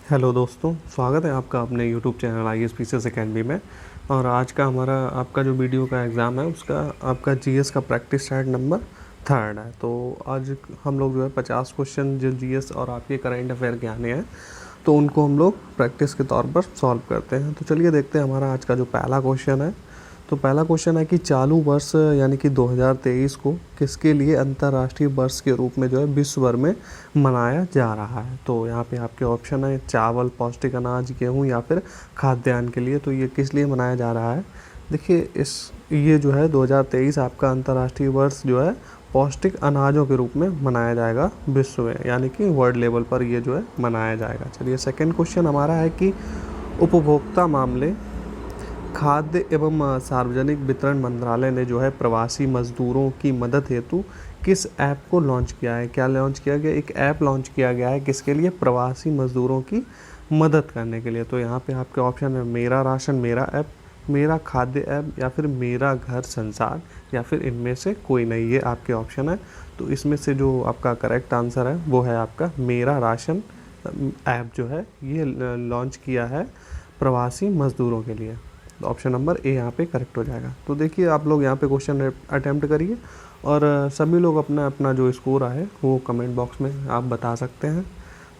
Hello दोस्तों, स्वागत है आपका अपने YouTube channel IAS PCS academy में। और आज का हमारा आपका जो वीडियो का एग्ज़ाम है उसका आपका जीएस का प्रैक्टिस सेट नंबर 3 है। तो आज हम लोग जो है 50 क्वेश्चन जो जीएस और आपके करंट अफेयर के आने हैं तो उनको हम लोग प्रैक्टिस के तौर पर सॉल्व करते हैं। तो चलिए देखते हैं हमारा आज का जो पहला क्वेश्चन है। तो पहला क्वेश्चन है कि चालू वर्ष यानी कि 2023 को किसके लिए अंतर्राष्ट्रीय वर्ष के रूप में जो है विश्व भर में मनाया जा रहा है। तो यहाँ पे आपके ऑप्शन है चावल, पौष्टिक अनाज, गेहूँ या फिर खाद्यान्न के लिए। तो ये किस लिए मनाया जा रहा है, देखिए ये जो है 2023 आपका अंतर्राष्ट्रीय वर्ष जो है पौष्टिक अनाजों के रूप में मनाया जाएगा विश्व में, यानी कि वर्ल्ड लेवल पर ये जो है मनाया जाएगा। चलिए सेकंड क्वेश्चन हमारा है कि उपभोक्ता मामले, खाद्य एवं सार्वजनिक वितरण मंत्रालय ने जो है प्रवासी मजदूरों की मदद हेतु किस ऐप को लॉन्च किया है। क्या लॉन्च किया गया, एक ऐप लॉन्च किया गया है किसके लिए, प्रवासी मजदूरों की मदद करने के लिए। तो यहाँ पे आपके ऑप्शन है मेरा राशन मेरा ऐप, मेरा खाद्य ऐप या फिर मेरा घर संसार या फिर इनमें से कोई नहीं। ये आपके ऑप्शन है। तो इसमें से जो आपका करेक्ट आंसर है वो है आपका मेरा राशन ऐप जो है ये लॉन्च किया है प्रवासी मजदूरों के लिए। ऑप्शन नंबर ए यहाँ पे करेक्ट हो जाएगा। तो देखिए आप लोग यहाँ पे क्वेश्चन अटैम्प्ट करिए और सभी लोग अपना अपना जो स्कोर आए वो कमेंट बॉक्स में आप बता सकते हैं।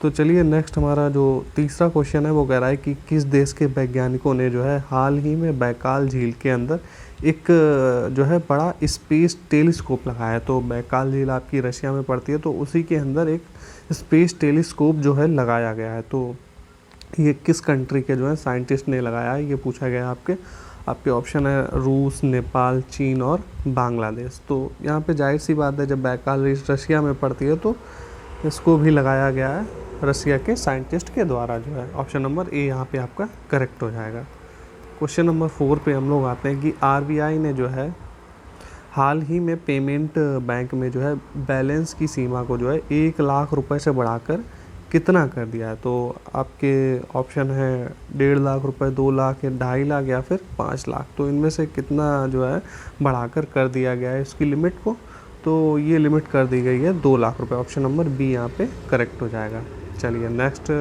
तो चलिए नेक्स्ट हमारा जो तीसरा क्वेश्चन है वो कह रहा है कि किस देश के वैज्ञानिकों ने जो है हाल ही में बैकाल झील के अंदर एक जो है बड़ा स्पेस टेलीस्कोप लगाया है। तो बैकाल झील आपकी रशिया में पड़ती है, तो उसी के अंदर एक स्पेस टेलीस्कोप जो है लगाया गया है। तो ये किस कंट्री के जो है साइंटिस्ट ने लगाया है, ये पूछा गया है आपके ऑप्शन है रूस, नेपाल, चीन और बांग्लादेश। तो यहाँ पे जाहिर सी बात है जब बैकाल रशिया में पड़ती है तो इसको भी लगाया गया है रशिया के साइंटिस्ट के द्वारा जो है। ऑप्शन नंबर ए यहाँ पे आपका करेक्ट हो जाएगा। क्वेश्चन नंबर 4 पे हम लोग आते हैं कि RBI ने जो है हाल ही में पेमेंट बैंक में जो है बैलेंस की सीमा को जो है 1 लाख रुपए से बढ़ाकर कितना कर दिया है। तो आपके ऑप्शन है 1.5 लाख रुपए, 2 लाख या 2.5 लाख या फिर 5 लाख। तो इनमें से कितना जो है बढ़ाकर कर दिया गया है इसकी लिमिट को। तो ये लिमिट कर दी गई है 2 लाख रुपए। ऑप्शन नंबर बी यहाँ पे करेक्ट हो जाएगा। चलिए नेक्स्ट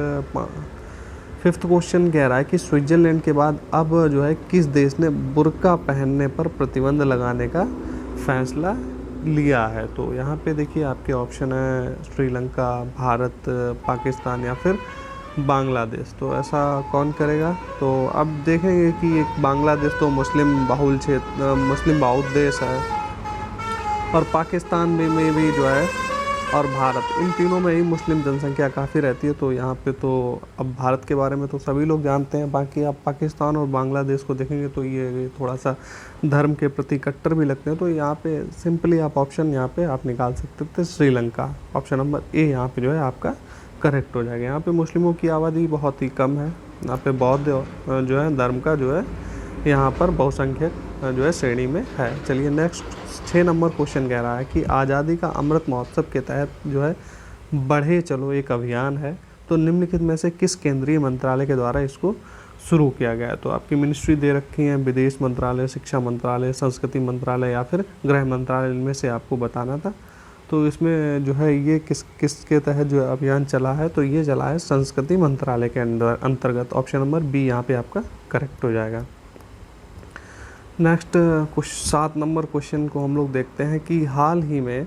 5th क्वेश्चन कह रहा है कि स्विट्ज़रलैंड के बाद अब जो है किस देश ने बुर्का पहनने पर प्रतिबंध लगाने का फैसला लिया है। तो यहाँ पे देखिए आपके ऑप्शन है श्रीलंका, भारत, पाकिस्तान या फिर बांग्लादेश। तो ऐसा कौन करेगा, तो अब देखेंगे कि एक बांग्लादेश तो मुस्लिम बाहुल देश है और पाकिस्तान में भी जो है और भारत, इन तीनों में ही मुस्लिम जनसंख्या काफ़ी रहती है। तो यहाँ पे तो अब भारत के बारे में तो सभी लोग जानते हैं, बाकी आप पाकिस्तान और बांग्लादेश को देखेंगे तो ये थोड़ा सा धर्म के प्रति कट्टर भी लगते हैं। तो यहाँ पे सिंपली आप ऑप्शन यहाँ पे आप निकाल सकते थे श्रीलंका। ऑप्शन नंबर ए यहाँ पे जो है आपका करेक्ट हो जाएगा। यहाँ पे मुस्लिमों की आबादी बहुत ही कम है, यहाँ पे बौद्ध जो है धर्म का जो है यहाँ पर बहुसंख्यक जो है श्रेणी में है। चलिए नेक्स्ट 6 नंबर क्वेश्चन कह रहा है कि आज़ादी का अमृत महोत्सव के तहत जो है बढ़े चलो एक अभियान है। तो निम्नलिखित में से किस केंद्रीय मंत्रालय के द्वारा इसको शुरू किया गया है। तो आपकी मिनिस्ट्री दे रखी है विदेश मंत्रालय, शिक्षा मंत्रालय, संस्कृति मंत्रालय या फिर गृह मंत्रालय, इनमें से आपको बताना था। तो इसमें जो है ये किसके तहत जो अभियान चला है, तो ये चला है संस्कृति मंत्रालय के अंतर्गत। ऑप्शन नंबर बी यहाँ पे आपका करेक्ट हो जाएगा। नेक्स्ट 7 नंबर क्वेश्चन को हम लोग देखते हैं कि हाल ही में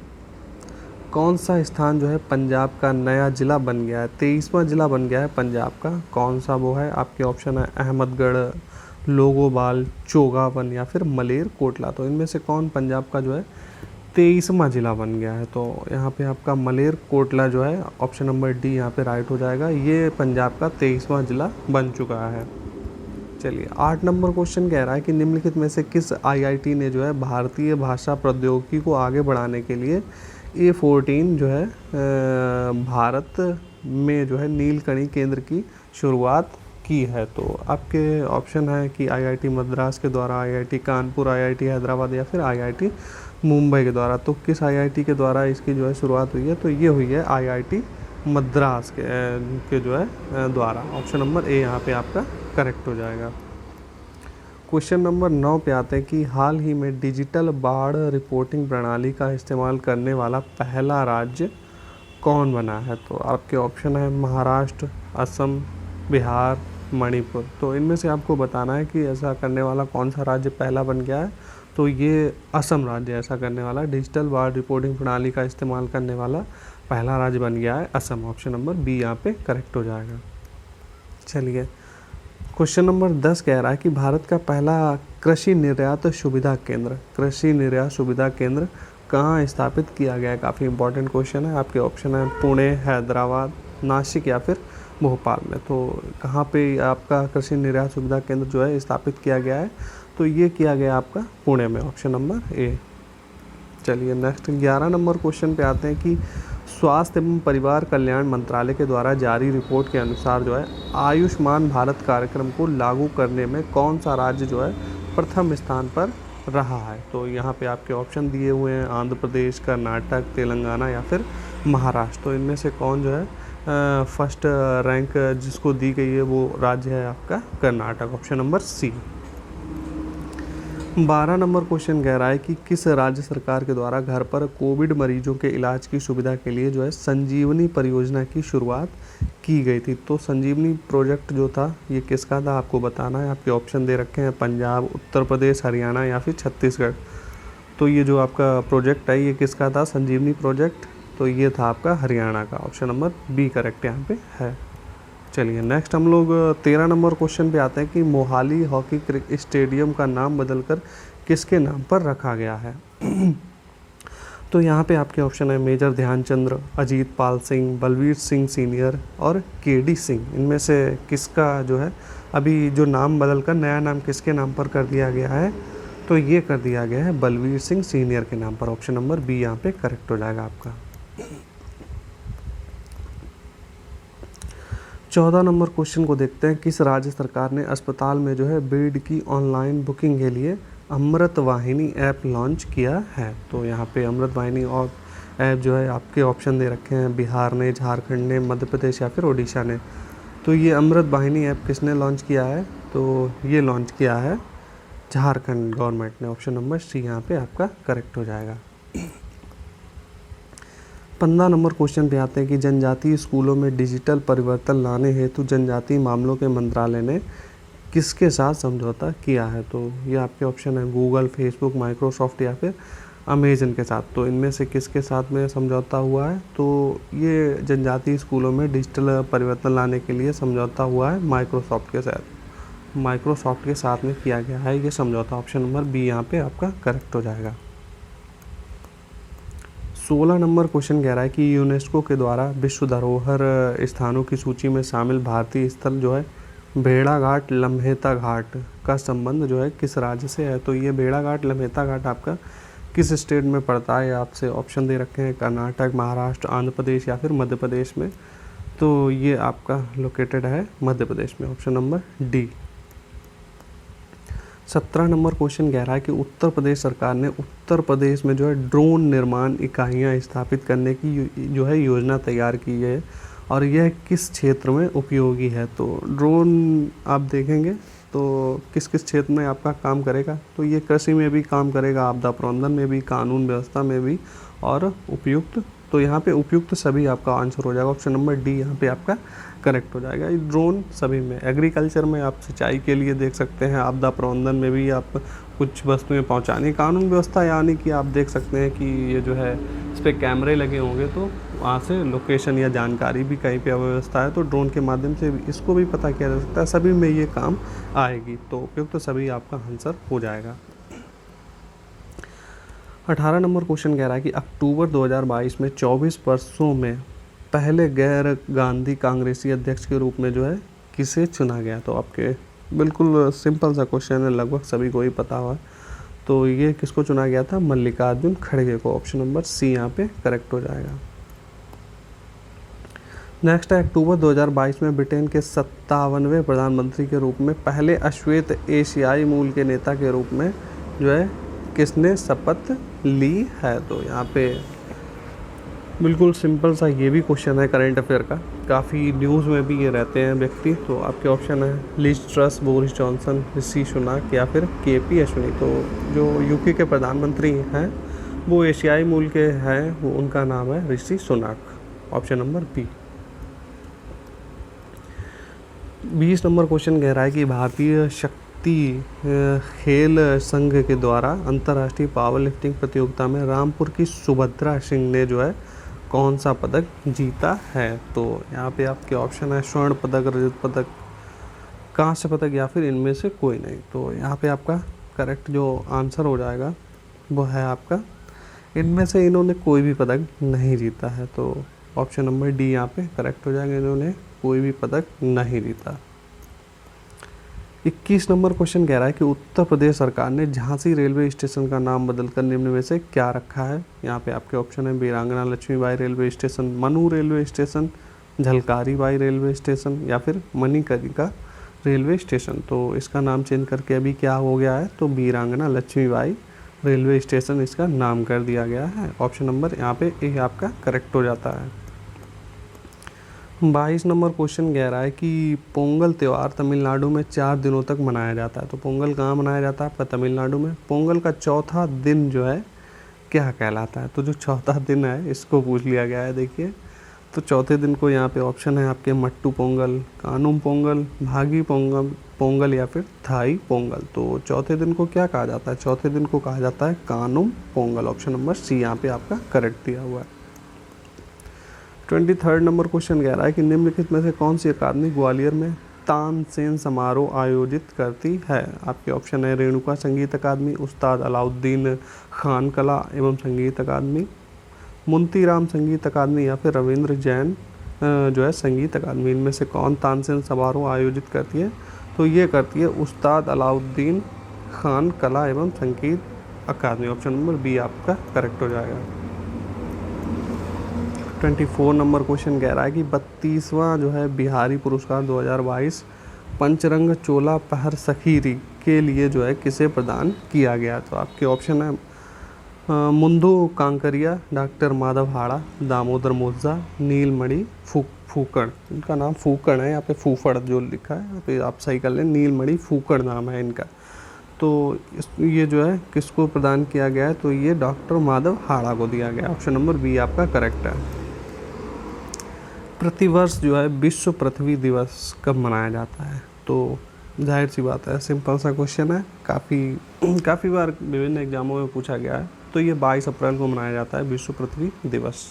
कौन सा स्थान जो है पंजाब का नया ज़िला बन गया है, 23वां ज़िला बन गया है पंजाब का, कौन सा वो है। आपके ऑप्शन है अहमदगढ़, लोगोवाल, चोगावन या फिर मलेर कोटला। तो इनमें से कौन पंजाब का जो है 23वां ज़िला बन गया है। तो यहाँ पे आपका मलेर कोटला जो है ऑप्शन नंबर डी यहाँ पे राइट हो जाएगा। ये पंजाब का 23वां ज़िला बन चुका है। चलिए 8 नंबर क्वेश्चन कह रहा है कि निम्नलिखित में से किस IIT ने जो है भारतीय भाषा प्रौद्योगिकी को आगे बढ़ाने के लिए A14 जो है भारत में जो है नीलकणी केंद्र की शुरुआत की है। तो आपके ऑप्शन है कि IIT मद्रास के द्वारा, IIT कानपुर, IIT हैदराबाद या फिर IIT मुंबई के द्वारा। तो किस IIT के द्वारा इसकी जो है शुरुआत हुई है, तो ये हुई है IIT मद्रास के जो है द्वारा। ऑप्शन नंबर ए यहाँ पे आपका करेक्ट हो जाएगा। क्वेश्चन नंबर 9 पे आते हैं कि हाल ही में डिजिटल बाढ़ रिपोर्टिंग प्रणाली का इस्तेमाल करने वाला पहला राज्य कौन बना है। तो आपके ऑप्शन है महाराष्ट्र, असम, बिहार, मणिपुर। तो इनमें से आपको बताना है कि ऐसा करने वाला कौन सा राज्य पहला बन गया है। तो ये असम राज्य ऐसा करने वाला, डिजिटल वार्ड रिपोर्टिंग प्रणाली का इस्तेमाल करने वाला पहला राज्य बन गया है असम। ऑप्शन नंबर बी यहाँ पे करेक्ट हो जाएगा। चलिए, क्वेश्चन नंबर 10 कह रहा है कि भारत का पहला कृषि निर्यात सुविधा केंद्र कहाँ स्थापित किया गया है। काफ़ी इंपॉर्टेंट क्वेश्चन है। आपके ऑप्शन है पुणे, हैदराबाद, नासिक या फिर भोपाल में। तो कहाँ पे आपका कृषि निर्यात सुविधा केंद्र जो है स्थापित किया गया है, तो ये किया गया आपका पुणे में। Option number A. चलिए नेक्स्ट 11 नंबर क्वेश्चन पे आते हैं कि स्वास्थ्य एवं परिवार कल्याण मंत्रालय के द्वारा जारी रिपोर्ट के अनुसार जो है आयुष्मान भारत कार्यक्रम को लागू करने में कौन सा राज्य जो है प्रथम स्थान पर रहा है। तो यहाँ पे आपके ऑप्शन दिए हुए हैं आंध्र प्रदेश, कर्नाटक, तेलंगाना या फिर महाराष्ट्र। तो इनमें से कौन जो है फर्स्ट रैंक जिसको दी गई है वो राज्य है आपका Karnataka. Option number C. 12 number question कह रहा है कि किस राज्य सरकार के द्वारा घर पर कोविड मरीजों के इलाज की सुविधा के लिए जो है संजीवनी परियोजना की शुरुआत की गई थी। तो संजीवनी प्रोजेक्ट जो था ये किसका था आपको बताना है। आपके ऑप्शन दे रखे हैं पंजाब, उत्तर प्रदेश, हरियाणा या फिर छत्तीसगढ़। तो ये जो आपका प्रोजेक्ट है ये किसका था, संजीवनी प्रोजेक्ट, तो ये था आपका हरियाणा का। ऑप्शन नंबर बी करेक्ट यहाँ पे है। चलिए नेक्स्ट हम लोग 13 नंबर क्वेश्चन पे आते हैं कि मोहाली हॉकी स्टेडियम का नाम बदलकर किसके नाम पर रखा गया है। तो यहाँ पे आपके ऑप्शन है मेजर ध्यानचंद्र, अजीत पाल सिंह, बलवीर सिंह सीनियर और केडी सिंह। इनमें से किसका जो है अभी जो नाम बदलकर नया नाम किसके नाम पर कर दिया गया है, तो ये कर दिया गया है बलवीर सिंह सीनियर के नाम पर। ऑप्शन नंबर बी यहाँ पे करेक्ट हो जाएगा आपका। 14 नंबर क्वेश्चन को देखते हैं। किस राज्य सरकार ने अस्पताल में जो है बेड की ऑनलाइन बुकिंग के लिए अमृत वाहिनी ऐप लॉन्च किया है। तो यहाँ पे अमृत वाहिनी और ऐप जो है आपके ऑप्शन दे रखे हैं बिहार ने, झारखंड ने, मध्य प्रदेश या फिर ओडिशा ने। तो ये अमृत वाहिनी ऐप किसने लॉन्च किया है, तो ये लॉन्च किया है झारखंड गवर्नमेंट ने। ऑप्शन नंबर सी यहाँ पे आपका करेक्ट हो जाएगा। 15 नंबर क्वेश्चन पे आते हैं कि जनजातीय स्कूलों में डिजिटल परिवर्तन लाने हेतु जनजातीय मामलों के मंत्रालय ने किसके साथ समझौता किया है। तो ये आपके ऑप्शन है गूगल, फेसबुक, माइक्रोसॉफ्ट या फिर अमेजन के साथ। तो इनमें से किसके साथ में समझौता हुआ है, तो ये जनजातीय स्कूलों में डिजिटल परिवर्तन लाने के लिए समझौता हुआ है माइक्रोसॉफ्ट के साथ। माइक्रोसॉफ्ट के साथ में किया गया है ये समझौता। ऑप्शन नंबर बी यहाँ पे आपका करेक्ट हो जाएगा। 16 नंबर क्वेश्चन कह रहा है कि यूनेस्को के द्वारा विश्व धरोहर स्थानों की सूची में शामिल भारतीय स्थल जो है भेड़ाघाट लम्हेता घाट का संबंध जो है किस राज्य से है। तो ये भेड़ाघाट लम्हेता घाट आपका किस स्टेट में पड़ता है, आपसे ऑप्शन दे रखे हैं कर्नाटक, महाराष्ट्र, आंध्र प्रदेश या फिर मध्य प्रदेश में। तो ये आपका लोकेटेड है मध्य प्रदेश में। Option number D. 17 number question कह रहा है कि उत्तर प्रदेश सरकार ने उत्तर प्रदेश में जो है ड्रोन निर्माण इकाइयाँ स्थापित करने की जो है योजना तैयार की है और यह किस क्षेत्र में उपयोगी है। तो ड्रोन आप देखेंगे तो किस किस क्षेत्र में आपका काम करेगा, तो ये कृषि में भी काम करेगा, आपदा प्रबंधन में भी, कानून व्यवस्था में भी और उपयुक्त। तो यहाँ पे उपयुक्त सभी आपका आंसर हो जाएगा। ऑप्शन नंबर डी यहाँ पे आपका करेक्ट हो जाएगा। ये ड्रोन सभी में, एग्रीकल्चर में आप सिंचाई के लिए देख सकते हैं, आपदा प्रबंधन में भी आप कुछ वस्तुएं पहुंचाने, कानून व्यवस्था यानी कि आप देख सकते हैं कि ये जो है इस पर कैमरे लगे होंगे तो वहाँ से लोकेशन या जानकारी भी कहीं पे अव्यवस्था है तो ड्रोन के माध्यम से इसको भी पता किया जा सकता है। सभी में ये काम आएगी। तो उपयुक्त सभी आपका आंसर हो जाएगा। 18 नंबर क्वेश्चन कह रहा है कि अक्टूबर 2022 में 24 वर्षों में पहले गैर गांधी कांग्रेसी अध्यक्ष के रूप में जो है किसे चुना गया। तो आपके बिल्कुल सिंपल सा क्वेश्चन है, लगभग सभी को ही पता हुआ। तो ये किसको चुना गया था, मल्लिकार्जुन खड़गे को। ऑप्शन नंबर सी यहाँ पे करेक्ट हो जाएगा। नेक्स्ट है अक्टूबर 2022 में ब्रिटेन के 57वें प्रधानमंत्री के रूप में पहले अश्वेत एशियाई मूल के नेता के रूप में जो है किसने शपथ ली है। तो यहाँ पे बिल्कुल सिंपल सा ये भी क्वेश्चन है करंट अफेयर का, काफ़ी न्यूज़ में भी ये रहते हैं व्यक्ति। तो आपके ऑप्शन है लिज ट्रस, बोरिस जॉनसन, ऋषि सुनाक या फिर केपी अश्विनी। तो जो यूके के प्रधानमंत्री हैं वो एशियाई मूल के हैं, वो उनका नाम है Rishi Sunak. Option number B. 20 number question कह रहा है कि भारतीय शक्ति खेल संघ के द्वारा अंतर्राष्ट्रीय पावर लिफ्टिंग प्रतियोगिता में रामपुर की सुभद्रा सिंह ने जो है कौन सा पदक जीता है। तो यहाँ पे आपके ऑप्शन है स्वर्ण पदक, रजत पदक, कांस्य पदक या फिर इनमें से कोई नहीं। तो यहाँ पे आपका करेक्ट जो आंसर हो जाएगा वो है आपका इनमें से इन्होंने कोई भी पदक नहीं जीता है। तो ऑप्शन नंबर डी यहाँ पे करेक्ट हो जाएगा, इन्होंने कोई भी पदक नहीं जीता। 21 नंबर क्वेश्चन कह रहा है कि उत्तर प्रदेश सरकार ने झांसी रेलवे स्टेशन का नाम बदलकर निम्न में से क्या रखा है। यहाँ पे आपके ऑप्शन है Virangana Lakshmibai railway station, Manu railway station, Jhalkari Bai railway station या फिर मणिकर्णिका रेलवे स्टेशन। तो इसका नाम चेंज करके अभी क्या हो गया है, तो वीरांगना लक्ष्मीबाई रेलवे स्टेशन इसका नाम कर दिया गया है। ऑप्शन नंबर यहाँ पे ए आपका करेक्ट हो जाता है। 22 नंबर क्वेश्चन कह रहा है कि पोंगल त्यौहार तमिलनाडु में 4 दिनों तक मनाया जाता है। तो पोंगल कहाँ मनाया जाता है आपका, तमिलनाडु में। पोंगल का चौथा दिन जो है क्या कहलाता है। तो जो चौथा दिन है इसको पूछ लिया गया है। देखिए तो चौथे दिन को यहाँ पे ऑप्शन है आपके मट्टू पोंगल, कानुम पोंगल, भागी पोंगल या फिर थाई पोंगल। तो चौथे दिन को क्या कहा जाता है, चौथे दिन को कहा जाता है Kaanum Pongal. Option number C यहाँ पे आपका करेक्ट दिया हुआ है। 23 नंबर क्वेश्चन कह रहा है कि निम्नलिखित में से कौन सी अकादमी ग्वालियर में तानसेन समारोह आयोजित करती है। आपके ऑप्शन है रेणुका संगीत अकादमी, उस्ताद अलाउद्दीन खान कला एवं संगीत अकादमी, मुंतीराम संगीत अकादमी या फिर रविंद्र जैन जो है संगीत अकादमी। इनमें से कौन तानसेन समारोह आयोजित करती है। तो ये करती है उस्ताद अलाउद्दीन खान कला एवं संगीत अकादमी। ऑप्शन नंबर बी आपका करेक्ट हो जाएगा। 24 नंबर क्वेश्चन कह रहा है कि 32वां जो है बिहारी पुरस्कार 2022 पंचरंग चोला पहर सखीरी के लिए जो है किसे प्रदान किया गया। तो आपके ऑप्शन है मुंदू कांकरिया, डॉक्टर माधव हाड़ा, दामोदर मोजा, नीलमणि फूकड़। इनका नाम फूकड़ है, यहाँ पे फूफड़ जो लिखा है यहाँ पे आप सही कर लें, नीलमणि फूकड़ नाम है इनका। तो ये जो है किसको प्रदान किया गया है, तो ये डॉक्टर माधव हाड़ा को दिया गया। ऑप्शन नंबर बी आपका करेक्ट है। प्रतिवर्ष जो है विश्व पृथ्वी दिवस कब मनाया जाता है। तो जाहिर सी बात है सिंपल सा क्वेश्चन है, काफ़ी बार विभिन्न एग्जामों में पूछा गया है। तो ये 22 अप्रैल को मनाया जाता है विश्व पृथ्वी दिवस।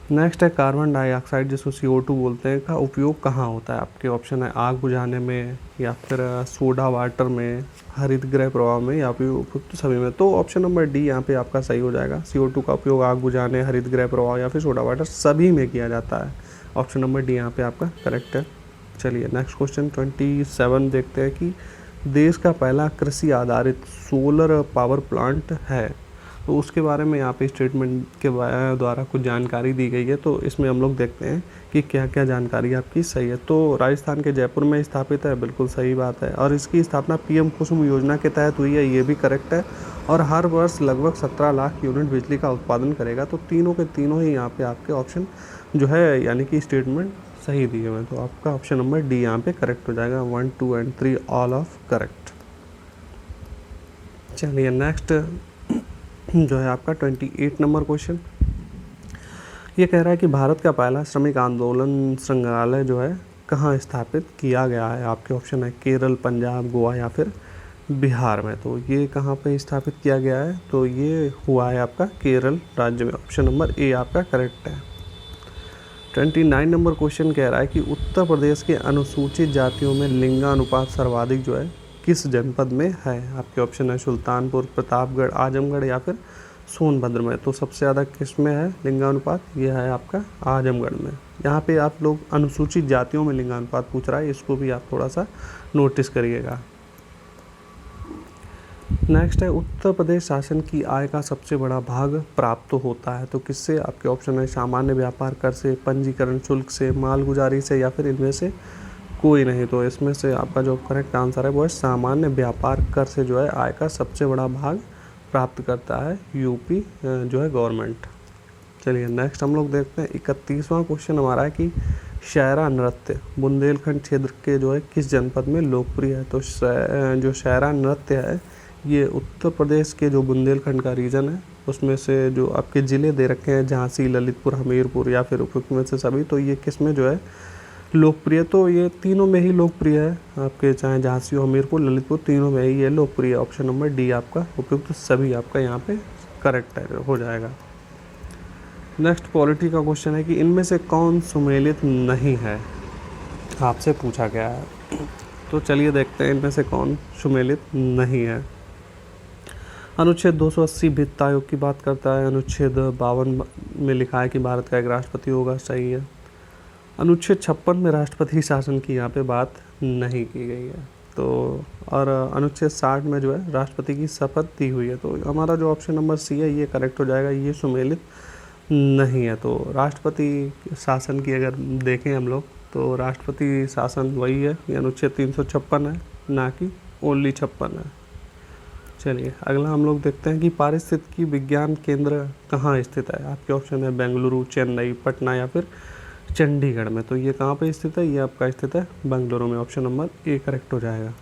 नेक्स्ट है कार्बन डाइऑक्साइड जिसको CO2 बोलते हैं का उपयोग कहाँ होता है। आपके ऑप्शन है आग बुझाने में या फिर सोडा वाटर में, हरित गृह प्रवाह में या फिर उपयुक्त सभी में। तो ऑप्शन नंबर डी यहाँ पे आपका सही हो जाएगा। CO2 का उपयोग आग बुझाने, हरित गृह प्रवाह या फिर सोडा वाटर सभी में किया जाता है। ऑप्शन नंबर डी यहाँ पे आपका करेक्ट है। चलिए नेक्स्ट क्वेश्चन 27 देखते हैं कि देश का पहला कृषि आधारित सोलर पावर प्लांट है। तो उसके बारे में यहाँ पे स्टेटमेंट के द्वारा कुछ जानकारी दी गई है। तो इसमें हम लोग देखते हैं कि क्या क्या जानकारी आपकी सही है। तो राजस्थान के जयपुर में स्थापित है, बिल्कुल सही बात है। और इसकी स्थापना PM कुसुम योजना के तहत हुई है, ये भी करेक्ट है। और हर वर्ष लगभग 17 लाख यूनिट बिजली का उत्पादन करेगा। तो तीनों के तीनों ही यहाँ पे आपके ऑप्शन जो है यानी कि स्टेटमेंट सही दिए हुए हैं। तो आपका ऑप्शन नंबर डी यहाँ पे करेक्ट हो जाएगा। 1, 2 एंड 3 ऑल ऑफ करेक्ट। चलिए नेक्स्ट जो है आपका 28 नंबर क्वेश्चन, ये कह रहा है कि भारत का पहला श्रमिक आंदोलन संग्रहालय जो है कहाँ स्थापित किया गया है। आपके ऑप्शन है केरल, पंजाब, गोवा या फिर बिहार में। तो ये कहाँ पे स्थापित किया गया है, तो ये हुआ है आपका केरल राज्य में। ऑप्शन नंबर ए आपका करेक्ट है। 29 नंबर क्वेश्चन कह रहा है कि उत्तर प्रदेश के अनुसूचित जातियों में लिंगानुपात सर्वाधिक जो है किस जनपद में है। आपके ऑप्शन है सुल्तानपुर, प्रतापगढ़, आजमगढ़ या फिर सोनभद्र में। तो सबसे ज़्यादा किस में है लिंगानुपात, यह है आपका आजमगढ़ में। यहाँ पे आप लोग अनुसूचित जातियों में लिंगानुपात पूछ रहा है, इसको भी आप थोड़ा सा नोटिस करिएगा। नेक्स्ट है उत्तर प्रदेश शासन की आय का सबसे बड़ा भाग प्राप्त होता है। तो किससे, आपके ऑप्शन है सामान्य व्यापार कर से, पंजीकरण शुल्क से, मालगुजारी से या फिर इनमें से कोई नहीं। तो इसमें से आपका जो करेक्ट आंसर है वो है सामान्य व्यापार कर से जो है आय का सबसे बड़ा भाग प्राप्त करता है यूपी जो है गवर्नमेंट। चलिए नेक्स्ट हम लोग देखते हैं 31वां क्वेश्चन हमारा है कि शायरा नृत्य बुंदेलखंड क्षेत्र के जो है किस जनपद में लोकप्रिय है। तो जो शायरा नृत्य है ये उत्तर प्रदेश के जो बुंदेलखंड का रीजन है उसमें से जो आपके ज़िले दे रखे हैं झांसी, ललितपुर, हमीरपुर या फिर उपयुक्त में से सभी, तो ये किस में जो है लोकप्रिय तो ये तीनों में ही लोकप्रिय है आपके, चाहे झांसी हो, हमीरपुर, ललितपुर, तीनों में ही ये लोकप्रिय है। ऑप्शन नंबर डी आपका उपयुक्त सभी आपका यहाँ पे करेक्ट है, हो जाएगा। नेक्स्ट पॉलिटी का क्वेश्चन है कि इनमें से कौन सुमेलित नहीं है, आपसे पूछा गया है। तो चलिए देखते हैं इनमें से कौन सुमेलित नहीं है। अनुच्छेद 280 वित्त आयोग की बात करता है। अनुच्छेद 52 में लिखा है कि भारत का एक राष्ट्रपति होगा, सही है। अनुच्छेद 56 में राष्ट्रपति शासन की यहाँ पे बात नहीं की गई है। तो और अनुच्छेद 60 में जो है राष्ट्रपति की शपथ दी हुई है। तो हमारा जो ऑप्शन नंबर सी है ये करेक्ट हो जाएगा, ये सुमेलित नहीं है। तो राष्ट्रपति शासन की अगर देखें हम लोग तो राष्ट्रपति शासन वही है, ये अनुच्छेद 356 है, ना कि ओनली 56 है। चलिए अगला हम लोग देखते हैं कि पारिस्थितिकी विज्ञान केंद्र कहाँ स्थित है। आपके ऑप्शन है बेंगलुरु, चेन्नई, पटना या फिर चंडीगढ़ में। तो ये कहाँ पे स्थित है, ये आपका स्थित है बेंगलुरु में। ऑप्शन नंबर ए करेक्ट हो जाएगा।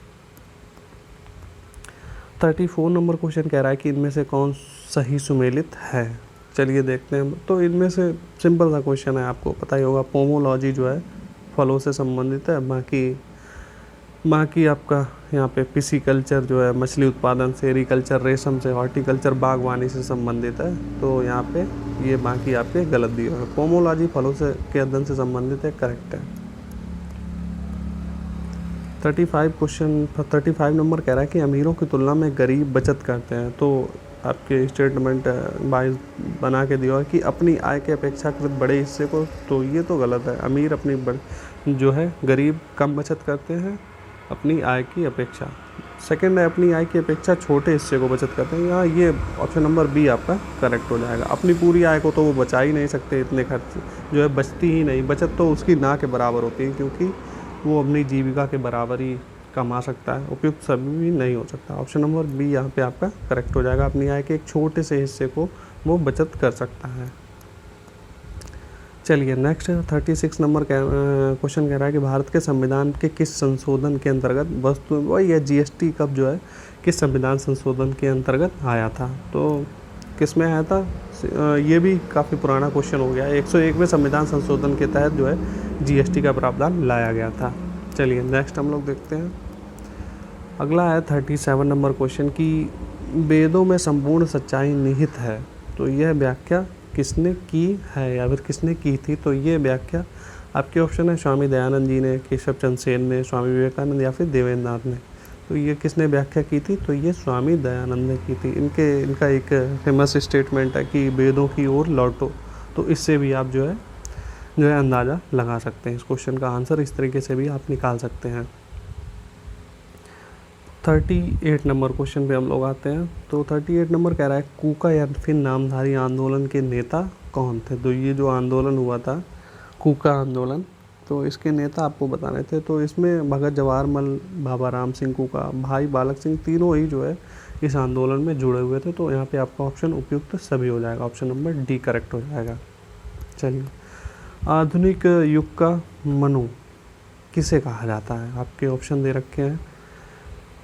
34 नंबर क्वेश्चन कह रहा है कि इनमें से कौन सही सुमेलित है। चलिए देखते हैं। तो इनमें से सिंपल सा क्वेश्चन है, आपको पता ही होगा, पोमोलॉजी जो है फलों से संबंधित है। बाकी आपका यहाँ पे पिसीकल्चर जो है मछली उत्पादन, सेरीकल्चर रेशम से, हॉर्टिकल्चर बागवानी से संबंधित है। तो यहाँ पे ये बाकी आपके गलत दिए हुए हैं। पोमोलॉजी फलों से के अध्ययन से संबंधित है, करेक्ट है। 35 नंबर कह रहा है कि अमीरों की तुलना में गरीब बचत करते हैं। तो आपके स्टेटमेंट वाइज बना के दिया है कि अपनी आय के अपेक्षाकृत बड़े हिस्से को, तो ये तो गलत है। अमीर अपनी जो है गरीब कम बचत करते हैं अपनी आय की अपेक्षा। सेकंड है अपनी आय की अपेक्षा छोटे हिस्से को बचत करते हैं। यहाँ ये ऑप्शन नंबर बी आपका करेक्ट हो जाएगा। अपनी पूरी आय को तो वो बचा ही नहीं सकते, इतने खर्च जो है बचती ही नहीं। बचत तो उसकी ना के बराबर होती है, क्योंकि वो अपनी जीविका के बराबर ही कमा सकता है। उपयुक्त सभी भी नहीं हो सकता। ऑप्शन नंबर बी यहाँ पे आपका करेक्ट हो जाएगा। अपनी आय के एक छोटे से हिस्से को वो बचत कर सकता है। चलिए नेक्स्ट 36 नंबर क्वेश्चन कह रहा है कि भारत के संविधान के किस संशोधन के अंतर्गत वस्तु वही है जीएसटी कब जो है किस संविधान संशोधन के अंतर्गत आया था। तो किस में आया था, ये भी काफ़ी पुराना क्वेश्चन हो गया है। 101वें संविधान संशोधन के तहत जो है जीएसटी का प्रावधान लाया गया था। चलिए नेक्स्ट हम लोग देखते हैं। अगला है 37 नंबर क्वेश्चन कि वेदों में संपूर्ण सच्चाई निहित है। तो यह व्याख्या किसने की है या फिर किसने की थी। तो ये व्याख्या आपके ऑप्शन है स्वामी दयानंद जी ने, केशव चंद्र सेन ने, स्वामी विवेकानंद या फिर देवेंद्र नाथ ने। तो ये किसने व्याख्या की थी, तो ये स्वामी दयानंद ने की थी। इनका एक फेमस स्टेटमेंट है कि वेदों की ओर लौटो। तो इससे भी आप जो है अंदाज़ा लगा सकते हैं। इस क्वेश्चन का आंसर इस तरीके से भी आप निकाल सकते हैं। 38 नंबर क्वेश्चन पे हम लोग आते हैं। तो 38 नंबर कह रहा है कूका या फिर नामधारी आंदोलन के नेता कौन थे। तो ये जो आंदोलन हुआ था कूका आंदोलन, तो इसके नेता आपको बताने थे। तो इसमें भगत जवाहरमल, बाबा राम सिंह कूका, भाई बालक सिंह, तीनों ही जो है इस आंदोलन में जुड़े हुए थे। तो यहाँ पे आपका ऑप्शन उपयुक्त सभी हो जाएगा। ऑप्शन नंबर डी करेक्ट हो जाएगा। चलिए आधुनिक युग का मनु किसे कहा जाता है। आपके ऑप्शन दे रखे हैं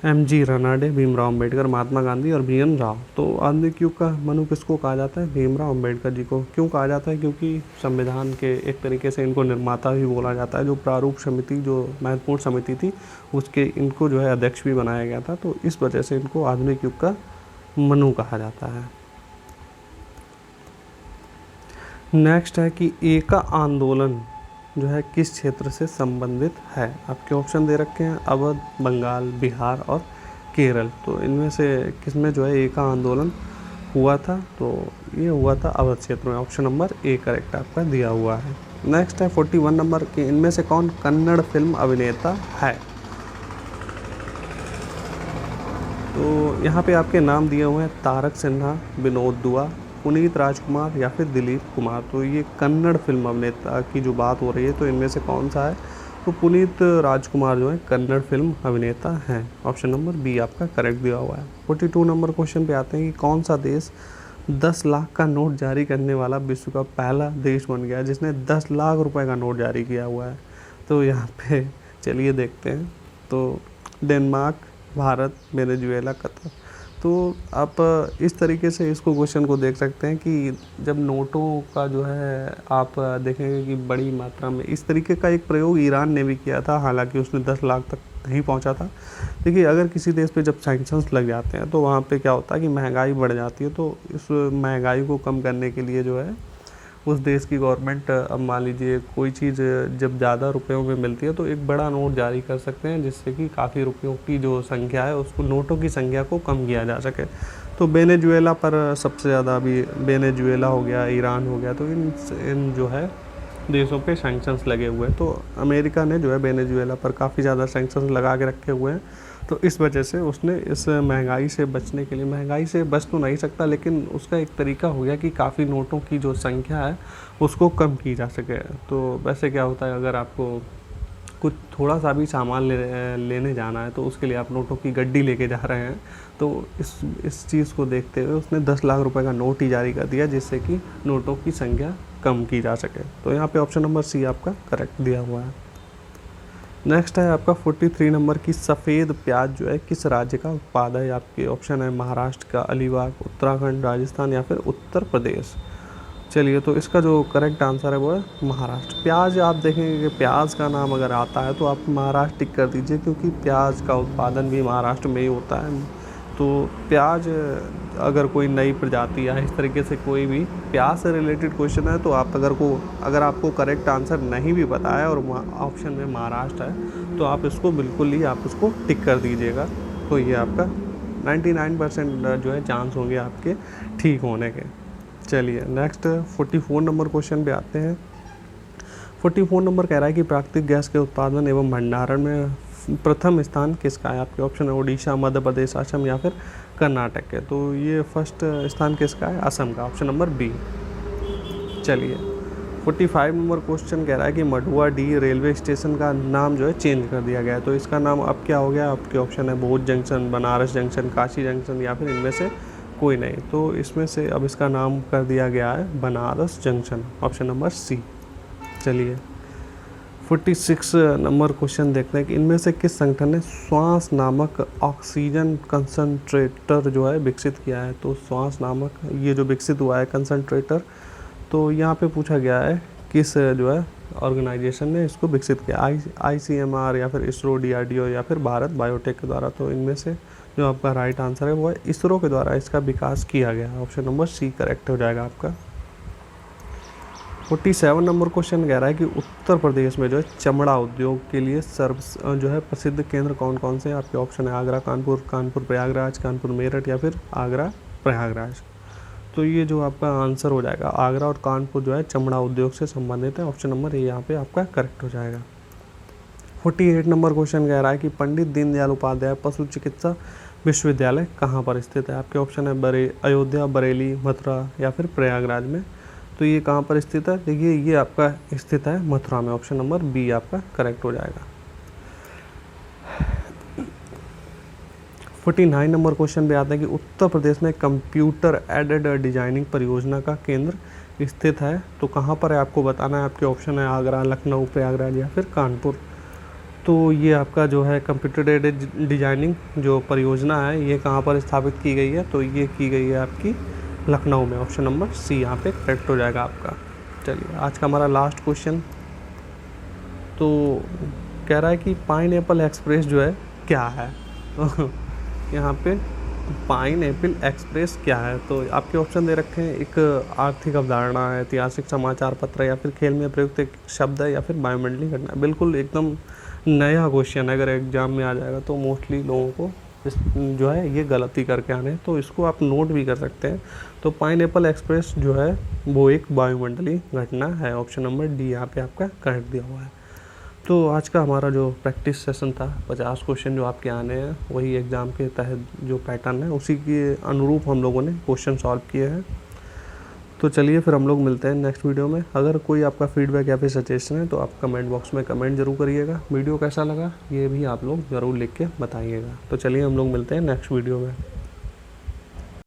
एम.जी. रानाडे, भीमराव अंबेडकर, महात्मा गांधी और बी.एन. राव। तो आधुनिक युग का मनु किसको कहा जाता है, भीमराव अंबेडकर जी को। क्यों कहा जाता है, क्योंकि संविधान के एक तरीके से इनको निर्माता भी बोला जाता है। जो प्रारूप समिति जो महत्वपूर्ण समिति थी उसके इनको जो है अध्यक्ष भी बनाया गया था। तो इस वजह से इनको आधुनिक युग का मनु कहा जाता है। नेक्स्ट है कि एका आंदोलन जो है किस क्षेत्र से संबंधित है। आपके ऑप्शन दे रखे हैं अवध, बंगाल, बिहार और केरल। तो इनमें से किस में जो है एका आंदोलन हुआ था, तो ये हुआ था अवध क्षेत्र में। ऑप्शन नंबर ए करेक्ट आपका दिया हुआ है। नेक्स्ट है 41 नंबर कि इनमें से कौन कन्नड़ फिल्म अभिनेता है। तो यहाँ पे आपके नाम दिए हुए हैं तारक सिन्हा, विनोद दुआ, पुनीत राजकुमार या फिर दिलीप कुमार। तो ये कन्नड़ फिल्म अभिनेता की जो बात हो रही है, तो इनमें से कौन सा है, तो पुनीत राजकुमार जो है कन्नड़ फिल्म अभिनेता हैं। ऑप्शन नंबर बी आपका करेक्ट दिया हुआ है। 42 नंबर क्वेश्चन पे आते हैं कि कौन सा देश 10 लाख का नोट जारी करने वाला विश्व का पहला देश बन गया जिसने 10 लाख रुपए का नोट जारी किया हुआ है। तो यहाँ पे चलिए देखते हैं। तो डेनमार्क, भारत, वेनेजुएला, कतर। तो आप इस तरीके से इसको क्वेश्चन को देख सकते हैं कि जब नोटों का जो है आप देखेंगे कि बड़ी मात्रा में इस तरीके का एक प्रयोग ईरान ने भी किया था, हालांकि उसने 10 लाख तक नहीं पहुंचा था। देखिए, अगर किसी देश पे जब सैंक्शंस लग जाते हैं तो वहाँ पे क्या होता है कि महंगाई बढ़ जाती है। तो इस महंगाई को कम करने के लिए जो है उस देश की गवर्नमेंट, अब मान लीजिए कोई चीज़ जब ज़्यादा रुपयों में मिलती है तो एक बड़ा नोट जारी कर सकते हैं, जिससे कि काफ़ी रुपयों की जो संख्या है उसको, नोटों की संख्या को कम किया जा सके। तो वेनेजुएला पर सबसे ज़्यादा अभी वेनेजुएला हो गया, ईरान हो गया, तो इन जो है देशों पे सैंक्शंस लगे हुए हैं। तो अमेरिका ने जो है वेनेजुएला पर काफ़ी ज़्यादा सैंक्शंस लगा के रखे हुए हैं। तो इस वजह से उसने इस महंगाई से बचने के लिए, महंगाई से बच तो नहीं सकता लेकिन उसका एक तरीका हो गया कि काफ़ी नोटों की जो संख्या है उसको कम की जा सके। तो वैसे क्या होता है, अगर आपको कुछ थोड़ा सा भी सामान लेने जाना है तो उसके लिए आप नोटों की गड्डी लेके जा रहे हैं, तो इस चीज़ को देखते हुए उसने 10 लाख रुपए का नोट ही जारी कर दिया, जिससे कि नोटों की संख्या कम की जा सके। तो यहाँ पे ऑप्शन नंबर सी आपका करेक्ट दिया हुआ है। नेक्स्ट है आपका 43 नंबर की सफ़ेद प्याज जो है किस राज्य का उत्पाद है। आपके ऑप्शन है महाराष्ट्र का, अलीबाग, उत्तराखंड, राजस्थान या फिर उत्तर प्रदेश। चलिए, तो इसका जो करेक्ट आंसर है वो है महाराष्ट्र। प्याज आप देखेंगे कि प्याज का नाम अगर आता है तो आप महाराष्ट्र टिक कर दीजिए, क्योंकि प्याज का उत्पादन भी महाराष्ट्र में ही होता है। तो प्याज, अगर कोई नई प्रजाति या इस तरीके से कोई भी प्याज से रिलेटेड क्वेश्चन है तो आप अगर आपको करेक्ट आंसर नहीं भी पता है और ऑप्शन में महाराष्ट्र है तो आप इसको बिल्कुल ही आप उसको टिक कर दीजिएगा। तो ये आपका 99% जो है चांस होंगे आपके ठीक होने के। चलिए, नेक्स्ट 44 नंबर क्वेश्चन पे आते हैं। 44 नंबर कह रहा है कि प्राकृतिक गैस के उत्पादन एवं भंडारण में प्रथम स्थान किसका है। आपके ऑप्शन है उड़ीसा, मध्य प्रदेश, असम या फिर कर्नाटक के। तो ये फर्स्ट स्थान किसका है, असम का, ऑप्शन नंबर बी। चलिए, 45 नंबर क्वेश्चन कह रहा है कि मडुआ डी रेलवे स्टेशन का नाम जो है चेंज कर दिया गया है। तो इसका नाम अब क्या हो गया, आपके ऑप्शन है Bhoj junction, Banaras junction, Kashi junction या फिर इनमें से कोई नहीं। तो इसमें से अब इसका नाम कर दिया गया है Banaras junction, option number C. चलिए, 46 नंबर क्वेश्चन देखते हैं कि इनमें से किस संगठन ने श्वास नामक ऑक्सीजन कंसंट्रेटर जो है विकसित किया है। तो श्वास नामक ये जो विकसित हुआ है कंसंट्रेटर, तो यहाँ पे पूछा गया है किस जो है ऑर्गेनाइजेशन ने इसको विकसित किया, ICMR या फिर इसरो, DRDO या फिर भारत बायोटेक के द्वारा। तो इनमें से जो आपका राइट आंसर है वो है इसरो के द्वारा इसका विकास किया गया है, ऑप्शन नंबर सी करेक्ट हो जाएगा आपका। 47 नंबर क्वेश्चन कह रहा है कि उत्तर प्रदेश में जो है चमड़ा उद्योग के लिए जो है प्रसिद्ध केंद्र कौन कौन से हैं। आपके ऑप्शन है आगरा, कानपुर, कानपुर प्रयागराज, कानपुर मेरठ या फिर आगरा प्रयागराज। तो ये जो आपका आंसर हो जाएगा, आगरा और कानपुर जो है चमड़ा उद्योग से संबंधित है, ऑप्शन नंबर ए यहाँ पे आपका करेक्ट हो जाएगा। 48 नंबर क्वेश्चन कह रहा है कि पंडित दीनदयाल उपाध्याय पशु चिकित्सा विश्वविद्यालय कहाँ पर स्थित है। आपके ऑप्शन है अयोध्या, बरेली, मथुरा या फिर प्रयागराज में। तो ये कहाँ पर स्थित है, देखिए ये आपका स्थित है मथुरा में, ऑप्शन नंबर बी आपका करेक्ट हो जाएगा। 49 नंबर क्वेश्चन पे आता है कि उत्तर प्रदेश में कंप्यूटर एडेड डिजाइनिंग परियोजना का केंद्र स्थित है। तो कहाँ पर है आपको बताना है। आपके ऑप्शन है आगरा, लखनऊ, प्रयागराज या फिर कानपुर। तो ये आपका जो है कंप्यूटर एडेड डिजाइनिंग जो परियोजना है ये कहाँ पर स्थापित की गई है। तो ये की गई है आपकी लखनऊ में, ऑप्शन नंबर सी यहाँ पे करेक्ट हो जाएगा आपका। चलिए, आज का हमारा लास्ट क्वेश्चन तो कह रहा है कि पाइनएप्पल एक्सप्रेस जो है क्या है। तो यहाँ पे पाइनएप्पल एक्सप्रेस क्या है। तो आपके ऑप्शन दे रखे हैं, एक आर्थिक अवधारणा है, ऐतिहासिक समाचार पत्र या फिर खेल में प्रयुक्त एक शब्द है या फिर बायोमेंटली घटना। बिल्कुल एकदम नया क्वेश्चन है, अगर एग्जाम में आ जाएगा तो मोस्टली लोगों को जो है ये गलती करके आने, तो इसको आप नोट भी कर सकते हैं। तो पाइनएप्पल एक्सप्रेस जो है वो एक वायुमंडलीय घटना है, ऑप्शन नंबर डी यहाँ पे आपका करेक्ट दिया हुआ है। तो आज का हमारा जो प्रैक्टिस सेशन था, 50 क्वेश्चन जो आपके आने हैं वही एग्ज़ाम के तहत जो पैटर्न है उसी के अनुरूप हम लोगों ने क्वेश्चन सॉल्व किए हैं। तो चलिए फिर हम लोग मिलते हैं नेक्स्ट वीडियो में। अगर कोई आपका फीडबैक या फिर सजेशन है तो आप कमेंट बॉक्स में कमेंट जरूर करिएगा। वीडियो कैसा लगा ये भी आप लोग ज़रूर लिख के बताइएगा। तो चलिए हम लोग मिलते हैं नेक्स्ट वीडियो में।